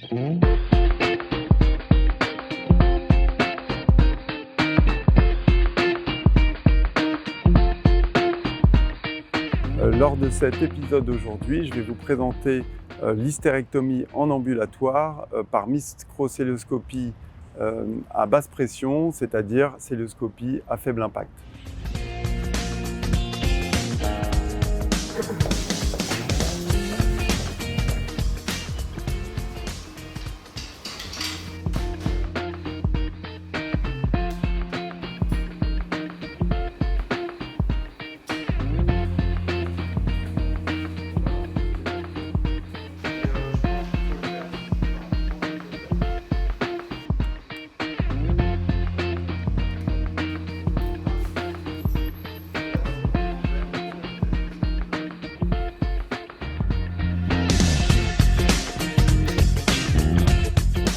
Lors de cet épisode aujourd'hui, je vais vous présenter l'hystérectomie en ambulatoire par microcelluloscopie à basse pression, c'est-à-dire celluloscopie à faible impact.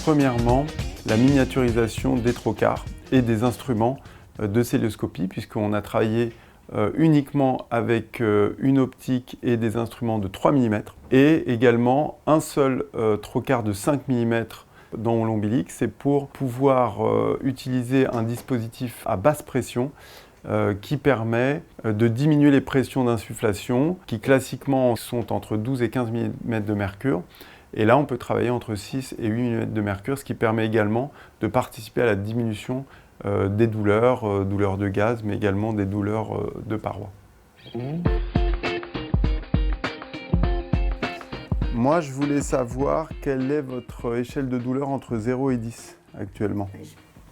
Premièrement, la miniaturisation des trocars et des instruments de celluloscopie, puisqu'on a travaillé uniquement avec une optique et des instruments de 3 mm, et également un seul trocar de 5 mm dans l'ombilic. C'est pour pouvoir utiliser un dispositif à basse pression qui permet de diminuer les pressions d'insufflation, qui classiquement sont entre 12 et 15 mm de mercure. Et là, on peut travailler entre 6 et 8 mm de mercure, ce qui permet également de participer à la diminution des douleurs, douleurs de gaz, mais également des douleurs de paroi. Moi, je voulais savoir quelle est votre échelle de douleur entre 0 et 10 actuellement.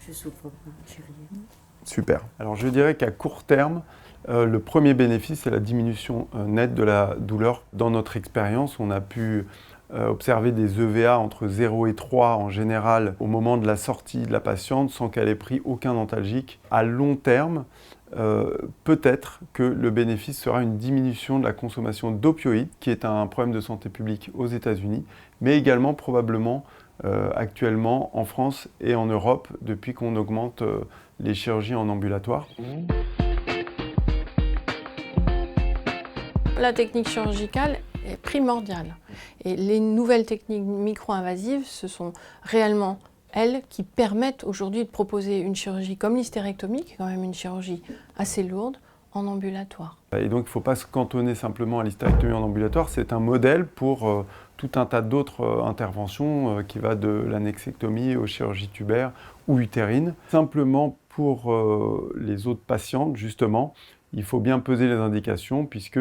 Je souffre pas, j'ai rien. Super. Alors, je dirais qu'à court terme, le premier bénéfice, c'est la diminution nette de la douleur. Dans notre expérience, on a pu observer des EVA entre 0 et 3 en général au moment de la sortie de la patiente sans qu'elle ait pris aucun antalgique. À long terme, peut-être que le bénéfice sera une diminution de la consommation d'opioïdes, qui est un problème de santé publique aux États-Unis, mais également probablement actuellement en France et en Europe depuis qu'on augmente les chirurgies en ambulatoire. La technique chirurgicale est primordiale. Et les nouvelles techniques micro-invasives, ce sont réellement elles qui permettent aujourd'hui de proposer une chirurgie comme l'hystérectomie, qui est quand même une chirurgie assez lourde, en ambulatoire. Et donc il ne faut pas se cantonner simplement à l'hystérectomie en ambulatoire, c'est un modèle pour tout un tas d'autres interventions qui va de l'annexectomie aux chirurgies tubaires ou utérines. Simplement pour les autres patientes, justement, il faut bien peser les indications puisque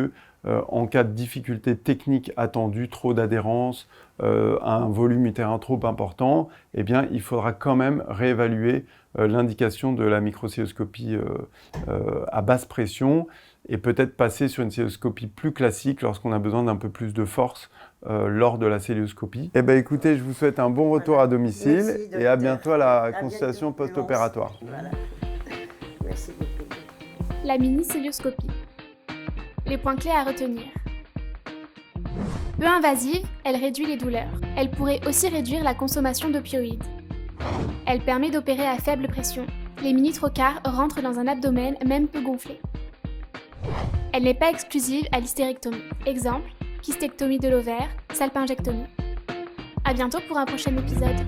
en cas de difficulté technique attendue, trop d'adhérence, un volume utérin trop important, eh bien, il faudra quand même réévaluer l'indication de la microcelluloscopie à basse pression et peut-être passer sur une celluloscopie plus classique lorsqu'on a besoin d'un peu plus de force lors de la celluloscopie. Eh bien, écoutez, je vous souhaite un bon retour à domicile. Merci, et à bientôt à la consultation post-opératoire. Voilà. Merci beaucoup. La mini-celluloscopie. Les points clés à retenir. Peu invasive, elle réduit les douleurs. Elle pourrait aussi réduire la consommation d'opioïdes. Elle permet d'opérer à faible pression. Les mini-trocars rentrent dans un abdomen même peu gonflé. Elle n'est pas exclusive à l'hystérectomie. Exemple, kystectomie de l'ovaire, salpingectomie. À bientôt pour un prochain épisode.